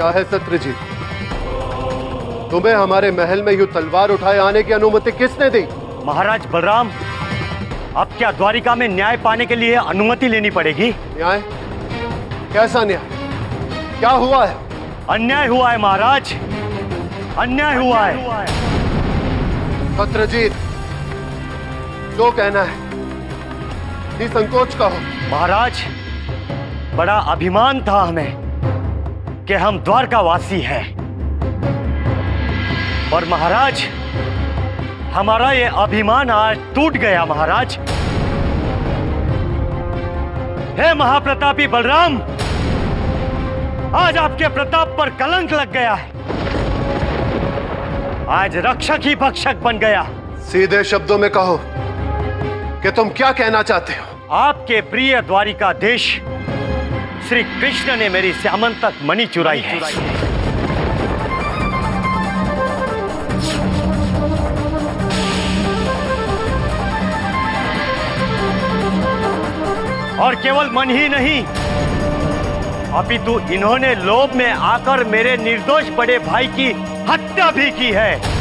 क्या है सत्रजीत? तुम्हें हमारे महल में यूं तलवार उठाए आने की अनुमति किसने दी? महाराज बलराम, अब क्या द्वारिका में न्याय पाने के लिए अनुमति लेनी पड़ेगी? न्याय? कैसा न्याय? क्या हुआ है? अन्याय हुआ है महाराज, अन्याय हुआ है। सत्रजीत, जो कहना है निसंकोच कहो। महाराज, बड़ा अभिमान था हमें कि हम द्वारकावासी हैं, और महाराज हमारा ये अभिमान आज टूट गया। महाराज, हे महाप्रतापी बलराम, आज आपके प्रताप पर कलंक लग गया है। आज रक्षक ही भक्षक बन गया। सीधे शब्दों में कहो कि तुम क्या कहना चाहते हो? आपके प्रिय द्वारिकाधीश श्री कृष्ण ने मेरी स्यामंतक मणि चुराई है। और केवल मन ही नहीं, अपितु इन्होंने लोभ में आकर मेरे निर्दोष बड़े भाई की हत्या भी की है।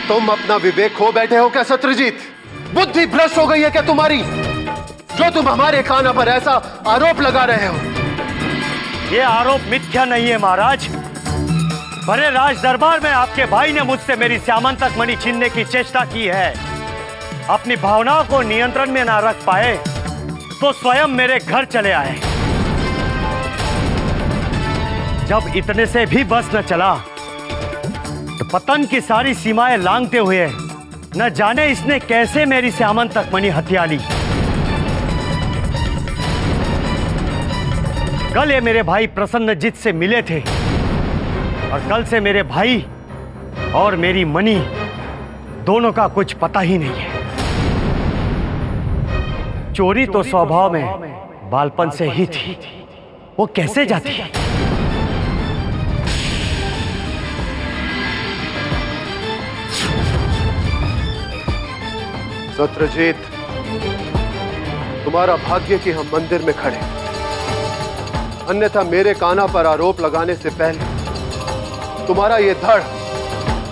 तुम अपना विवेक खो बैठे हो क्या सत्रजीत? बुद्धि भ्रष्ट हो गई है क्या तुम्हारी, जो तुम हमारे खाना पर ऐसा आरोप लगा रहे हो? ये आरोप मिथ्या नहीं है महाराज। बड़े राज दरबार में आपके भाई ने मुझसे मेरी स्यामंतक मणि छीनने की चेष्टा की है। अपनी भावनाओं को नियंत्रण में ना रख पाए तो स्वयं मेरे घर चले आए। जब इतने से भी बस न चला तो पतन की सारी सीमाएं लांघते हुए न जाने इसने कैसे मेरी स्यामंतक मणि हथिया ली। कल ये मेरे भाई प्रसन्नजीत से मिले थे, और कल से मेरे भाई और मेरी मणि दोनों का कुछ पता ही नहीं है। चोरी तो स्वभाव में बालपन से ही थी, वो कैसे जाती? सत्रजीत, तुम्हारा भाग्य कि हम मंदिर में खड़े, अन्यथा मेरे काना पर आरोप लगाने से पहले तुम्हारा ये धड़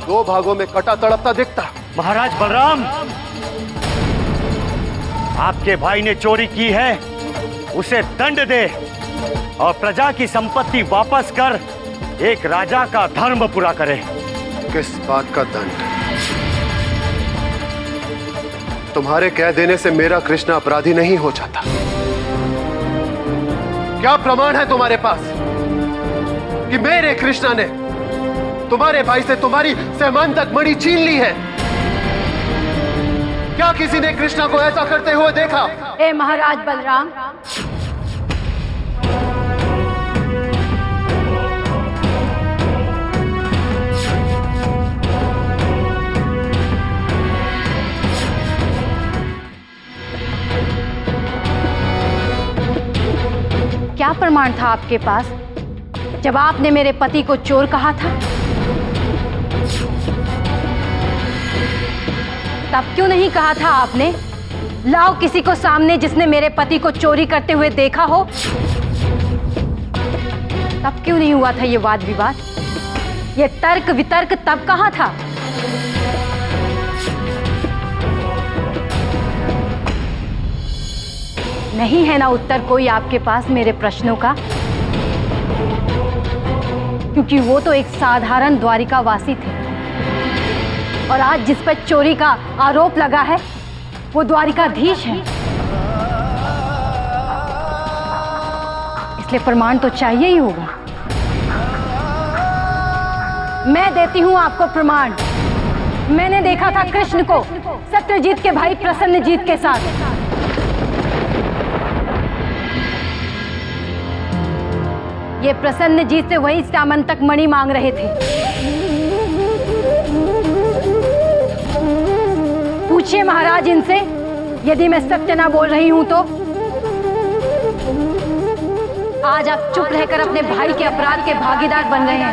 दो भागों में कटा तड़पता दिखता। महाराज बलराम, आपके भाई ने चोरी की है, उसे दंड दे और प्रजा की संपत्ति वापस कर एक राजा का धर्म पूरा करे। किस बात का दंड? तुम्हारे कह देने से मेरा कृष्ण अपराधी नहीं हो जाता। क्या प्रमाण है तुम्हारे पास कि मेरे कृष्णा ने तुम्हारे भाई से तुम्हारी स्यामंतक मणि छीन ली है? क्या किसी ने कृष्णा को ऐसा करते हुए देखा? हे महाराज बलराम, क्या प्रमाण था आपके पास जब आपने मेरे पति को चोर कहा था? तब क्यों नहीं कहा था आपने, लाओ किसी को सामने जिसने मेरे पति को चोरी करते हुए देखा हो? तब क्यों नहीं हुआ था ये वाद विवाद, ये तर्क वितर्क तब कहा था? नहीं है ना उत्तर कोई आपके पास मेरे प्रश्नों का? क्योंकि वो तो एक साधारण द्वारिकावासी थे, और आज जिस पर चोरी का आरोप लगा है वो द्वारिकाधीश है। इसलिए प्रमाण तो चाहिए ही होगा। मैं देती हूं आपको प्रमाण। मैंने देखा था कृष्ण को सत्यजीत के भाई प्रसन्नजीत के साथ। ये प्रसन्नजीत से वही स्यामंतक मणि मांग रहे थे। पूछिए महाराज इनसे, यदि मैं सत्य ना बोल रही हूं तो। आज आप चुप रहकर अपने भाई के अपराध के भागीदार बन रहे हैं।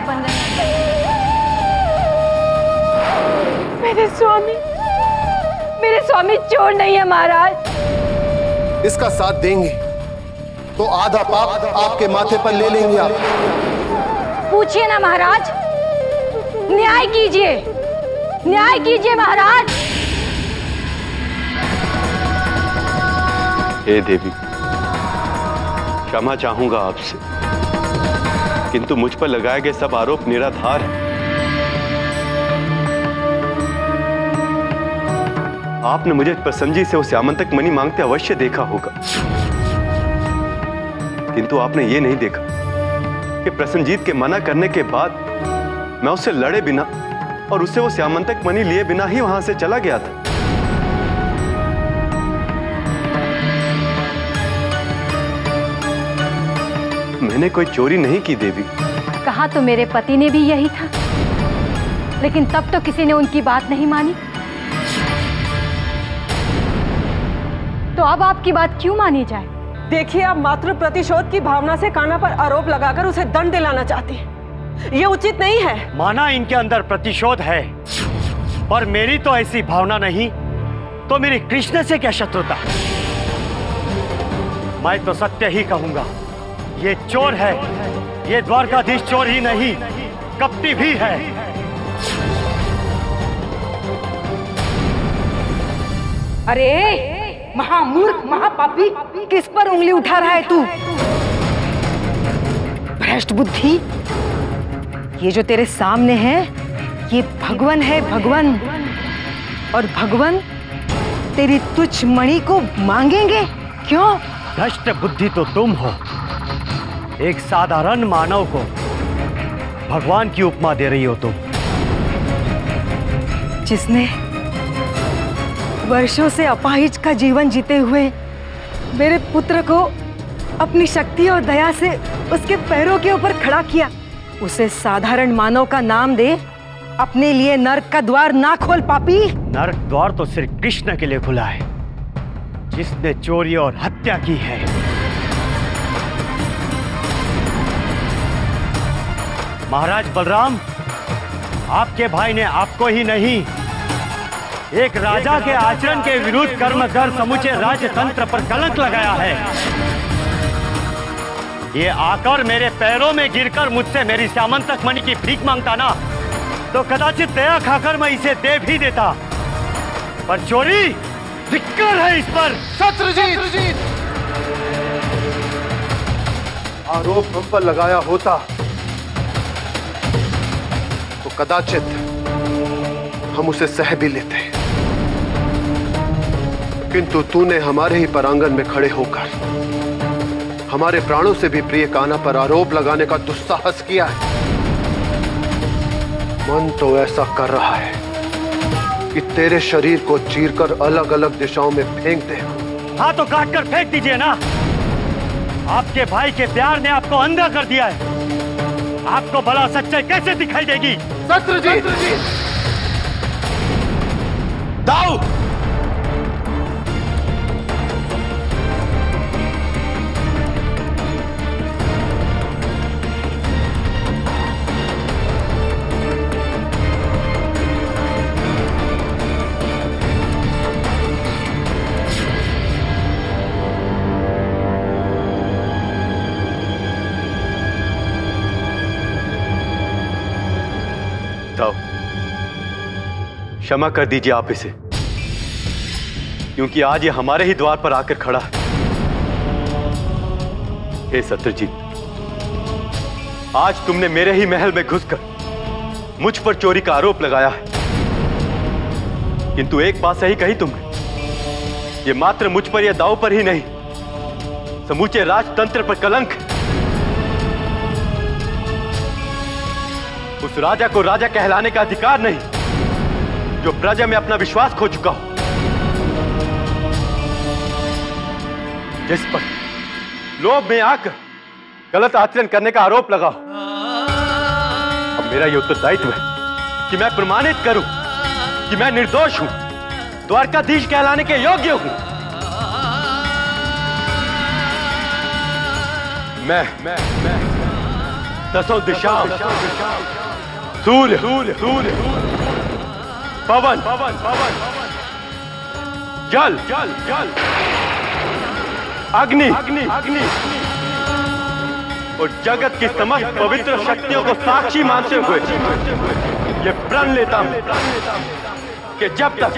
मेरे स्वामी चोर नहीं है महाराज। इसका साथ देंगे तो आधा पाप आपके माथे पर ले लेंगे आप। पूछिए ना महाराज, न्याय कीजिए, न्याय कीजिए महाराज। हे देवी, क्षमा चाहूंगा आपसे, किंतु मुझ पर लगाए गए सब आरोप निराधार हैं। आपने मुझे प्रसन्नजी से उस श्यामंतक मणि मांगते अवश्य देखा होगा, किंतु आपने ये नहीं देखा कि प्रसन्नजीत के मना करने के बाद मैं उससे लड़े बिना और उससे वो श्यामंतक मणि लिए बिना ही वहां से चला गया था। मैंने कोई चोरी नहीं की देवी। कहा तो मेरे पति ने भी यही था, लेकिन तब तो किसी ने उनकी बात नहीं मानी। तो अब आपकी बात क्यों मानी जाए? देखिए, आप मात्र प्रतिशोध की भावना से कान्हा पर आरोप लगाकर उसे दंड दिलाना चाहती हैं। ये उचित नहीं है। माना इनके अंदर प्रतिशोध है, पर मेरी तो ऐसी भावना नहीं, तो मेरी कृष्ण से क्या शत्रुता? मैं तो सत्य ही कहूंगा, ये चोर है। ये द्वारकाधीश चोर ही नहीं, कपटी भी है। अरे महामूर्ख, महापापी, किस पर उंगली उठा रहा है तू? भ्रष्ट बुद्धि, ये जो तेरे सामने है ये भगवान है, भगवान। और भगवान तेरी तुच्छ मणि को मांगेंगे क्यों? भ्रष्ट बुद्धि तो तुम हो। एक साधारण मानव को भगवान की उपमा दे रही हो तुम, जिसने वर्षों से अपाहिज का जीवन जीते हुए मेरे पुत्र को अपनी शक्ति और दया से उसके पैरों के ऊपर खड़ा किया, उसे साधारण मानव का नाम दे, अपने लिए नरक का द्वार ना खोल पापी। नरक द्वार तो सिर्फ कृष्ण के लिए खुला है, जिसने चोरी और हत्या की है। महाराज बलराम, आपके भाई ने आपको ही नहीं, एक राजा के आचरण के विरुद्ध कर्म कर समूचे राजतंत्र पर कलंक लगाया है। ये आकर मेरे पैरों में गिरकर मुझसे मेरी श्यामंतक मणि की भीख मांगता ना, तो कदाचित दया खाकर मैं इसे दे भी देता, पर चोरी धिक्कार है इस पर। शत्रुजीत, आरोप हम पर लगाया होता तो कदाचित हम उसे सह भी लेते, किंतु तूने हमारे ही परांगण में खड़े होकर हमारे प्राणों से भी प्रिय कान्हा पर आरोप लगाने का दुस्साहस किया है। मन तो ऐसा कर रहा है कि तेरे शरीर को चीरकर अलग अलग दिशाओं में फेंक दे। हाँ तो काट कर फेंक दीजिए ना। आपके भाई के प्यार ने आपको अंधा कर दिया है। आपको भला सच्चाई कैसे दिखाई देगी? शत्रुजीत, दाऊ! क्षमा कर दीजिए आप इसे, क्योंकि आज ये हमारे ही द्वार पर आकर खड़ा है। हे सत्यजीत, आज तुमने मेरे ही महल में घुसकर मुझ पर चोरी का आरोप लगाया है, किंतु एक बात सही कही तुमने, ये मात्र मुझ पर या दाव पर ही नहीं, समूचे राजतंत्र पर कलंक। उस राजा को राजा कहलाने का अधिकार नहीं जो प्रजा में अपना विश्वास खो चुका हो, जिस पर लोभ में आकर गलत आचरण करने का आरोप लगा हो। अब मेरा यह उत्तरदायित्व है कि मैं प्रमाणित करूं कि मैं निर्दोष हूं, द्वारकाधीश कहलाने के योग्य हूं। मैं दसों दिशाओं, सूर्य पवन जल अग्नि और जगत की समस्त पवित्र शक्तियों को साक्षी मानते हुए ये प्रण लेता हूं कि जब तक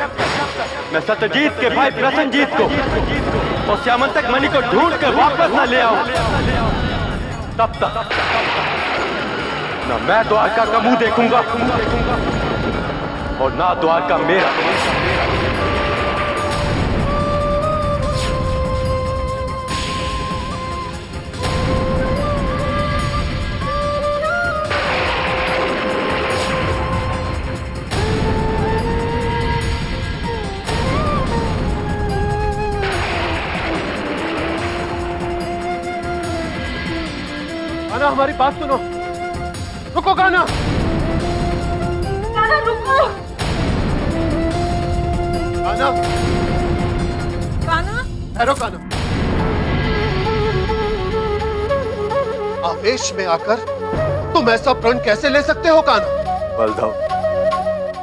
मैं सत्यजीत के भाई प्रसन्नजीत को और श्यामंतक मणि को ढूंढ कर वापस न ले आऊं, तब तक न मैं द्वारका का मुंह देखूंगा और ना द्वारका मेरा। कान्हा, हमारी बात सुनो। रुको कान्हा। कान्हा रुको। कान्हा। कान्हा। ठहरो कान्हा। आवेश में आकर तुम ऐसा प्रण कैसे ले सकते हो कान्हा? बलदाऊ,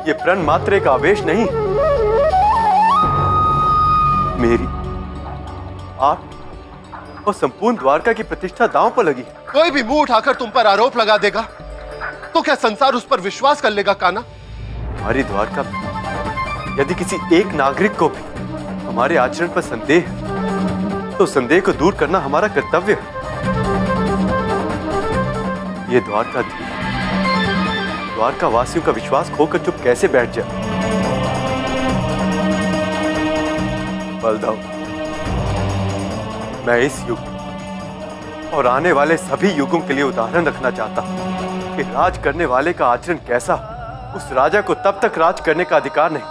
ये प्रण मात्र एक आवेश नहीं, मेरी आप और संपूर्ण द्वारका की प्रतिष्ठा दांव पर लगी। कोई भी मुंह उठाकर तुम पर आरोप लगा देगा तो क्या संसार उस पर विश्वास कर लेगा कान्हा? हमारी द्वारका यदि किसी एक नागरिक को भी हमारे आचरण पर संदेह है, तो संदेह को दूर करना हमारा कर्तव्य है। ये द्वारका वासियों का विश्वास खोकर चुप कैसे बैठ जाए? बलदाऊ, मैं इस युग और आने वाले सभी युगों के लिए उदाहरण रखना चाहता हूं कि राज करने वाले का आचरण कैसा, उस राजा को तब तक राज करने का अधिकार नहीं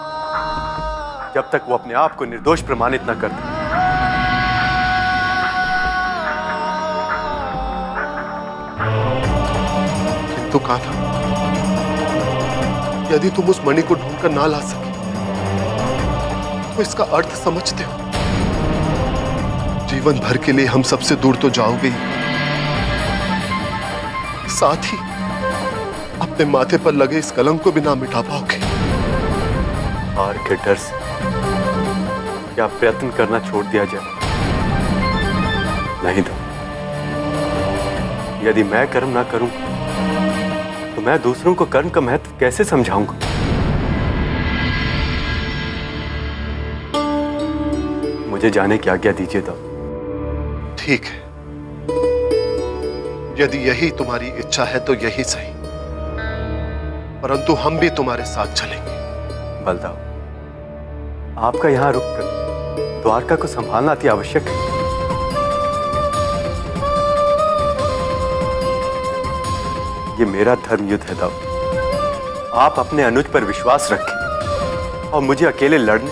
जब तक वो अपने आप को निर्दोष प्रमाणित न कर दे। किंतु कान्हा, यदि तुम उस मणि को ढूंढकर ना ला सके तो इसका अर्थ समझते हो? जीवन भर के लिए हम सबसे दूर तो जाओगे ही, साथ ही अपने माथे पर लगे इस कलंक को भी ना मिटा पाओगे। हार के डर से क्या प्रयत्न करना छोड़ दिया जाए? नहीं तो यदि मैं कर्म ना करूं तो मैं दूसरों को कर्म का महत्व कैसे समझाऊंगा? मुझे जाने की आज्ञा दीजिए तो। ठीक है, यदि यही तुम्हारी इच्छा है तो यही सही, परंतु हम भी तुम्हारे साथ चलेंगे। बलदाऊ, आपका यहां रुककर द्वारका को संभालना अति आवश्यक है। ये मेरा धर्म युद्ध है दाऊ। आप अपने अनुज पर विश्वास रखें और मुझे अकेले लड़ने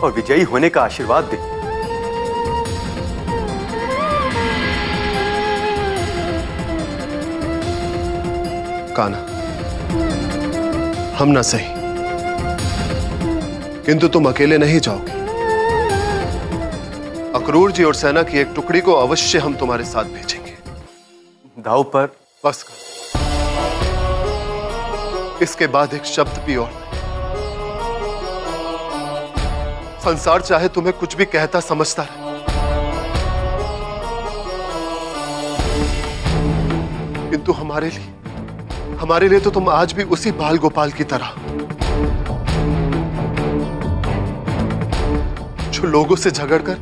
और विजयी होने का आशीर्वाद दें। कान्हा, हम ना सही, किंतु तुम अकेले नहीं जाओगे। अक्रूर जी और सेना की एक टुकड़ी को अवश्य हम तुम्हारे साथ भेजेंगे। दाऊ पर बस कर। इसके बाद एक शब्द भी और नहीं। संसार चाहे तुम्हें कुछ भी कहता समझता रहे, किंतु हमारे लिए तो तुम आज भी उसी बाल गोपाल की तरह, जो लोगों से झगड़कर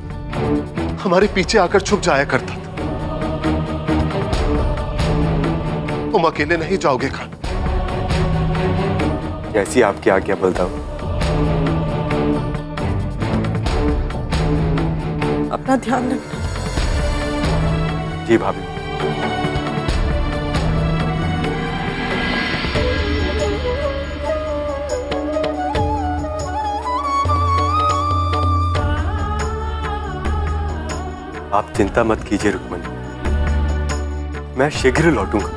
हमारे पीछे आकर छुप जाया करता था। तुम अकेले नहीं जाओगे खान। जैसी आपकी आज्ञा बलदाऊ। अपना ध्यान रखना। जी भाभी। आप चिंता मत कीजिए रुक्मणी, मैं शीघ्र लौटूंगा।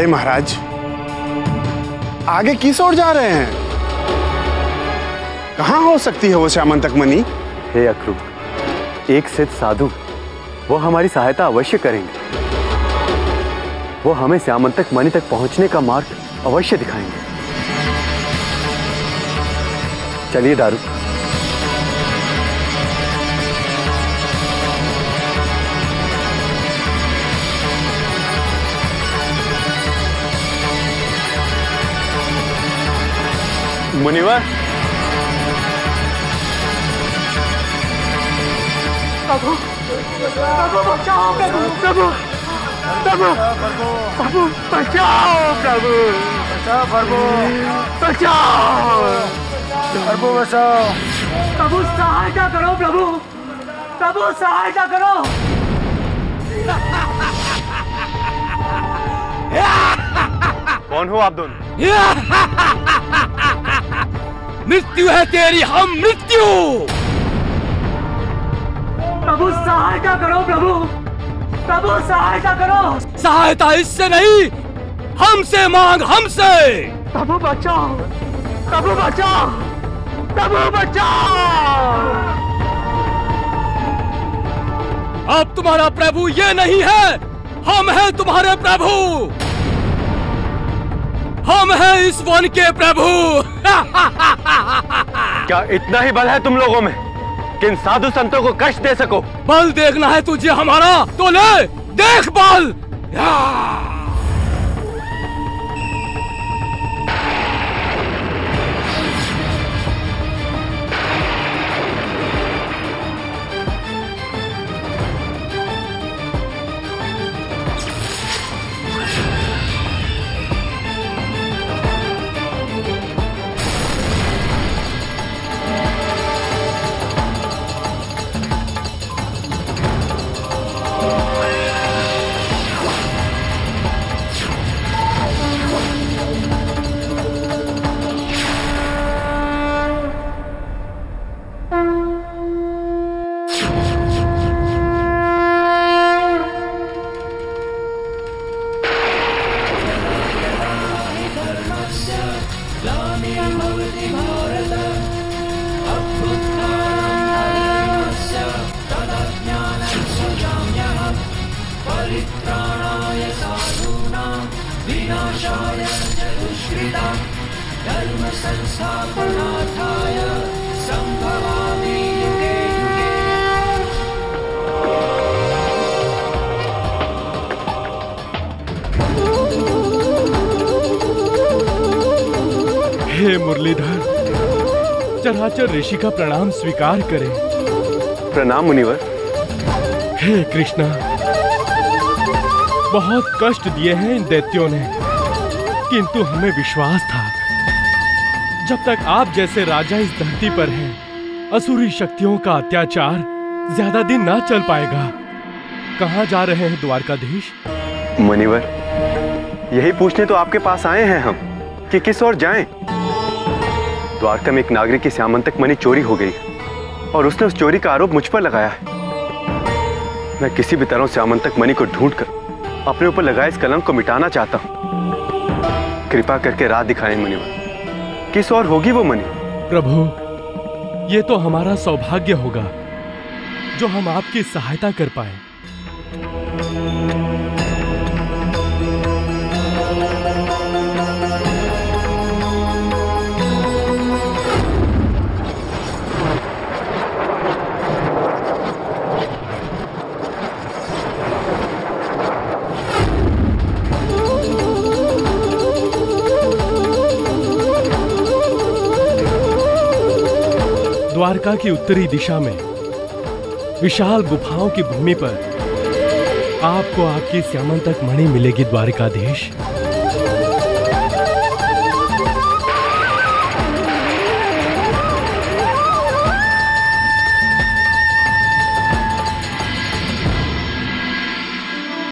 महाराज, आगे किस ओर जा रहे हैं? कहाँ हो सकती है वो श्यामंतक मणि? हे अक्रूर, एक सिद्ध साधु वो हमारी सहायता अवश्य करेंगे। वो हमें श्यामंतक मणि तक पहुंचने का मार्ग अवश्य दिखाएंगे। चलिए दारू। मुनिवर, प्रभु, प्रभु बचाओ, प्रभु, प्रभु, प्रभु, प्रभु बचाओ, प्रभु, बचाओ, प्रभु, बचाओ, प्रभु बचाओ, प्रभु सहायता करो, प्रभु, प्रभु सहायता करो। कौन हो आप दोनों? मृत्यु है तेरी, हम मृत्यु। प्रभु सहायता करो, प्रभु, प्रभु सहायता करो। सहायता इससे नहीं, हमसे मांग, हमसे। प्रभु बचाओ, प्रभु बचाओ, प्रभु बचाओ। अब तुम्हारा प्रभु ये नहीं है, हम हैं तुम्हारे प्रभु। हम हैं इस वन के प्रभु। क्या इतना ही बल है तुम लोगों में कि इन साधु संतों को कष्ट दे सको? बल देखना है तुझे हमारा, तो ले देख बल। हे मुरलीधर, चराचर ऋषि का प्रणाम स्वीकार करें। प्रणाम मुनिवर। हे कृष्णा, बहुत कष्ट दिए हैं इन दैत्यों ने, किंतु हमें विश्वास था जब तक आप जैसे राजा इस धरती पर हैं, असुरी शक्तियों का अत्याचार ज्यादा दिन ना चल पाएगा। कहाँ जा रहे हैं द्वारकाधीश? मुनिवर, यही पूछने तो आपके पास आए हैं हम कि किस ओर जाएं। द्वारका में एक नागरिक की श्यामंतक मणि चोरी हो गई और उसने उस चोरी का आरोप मुझ पर लगाया है। मैं किसी भी तरह श्यामंतक मणि को ढूंढकर अपने ऊपर लगाए इस कलंक को मिटाना चाहता हूं। कृपा करके राह दिखाएं मुनिवर, किस ओर होगी वो मणि? प्रभु, ये तो हमारा सौभाग्य होगा जो हम आपकी सहायता कर पाए। द्वारका की उत्तरी दिशा में विशाल गुफाओं की भूमि पर आपको आपकी श्यामंतक मणि मिलेगी द्वारकाधीश।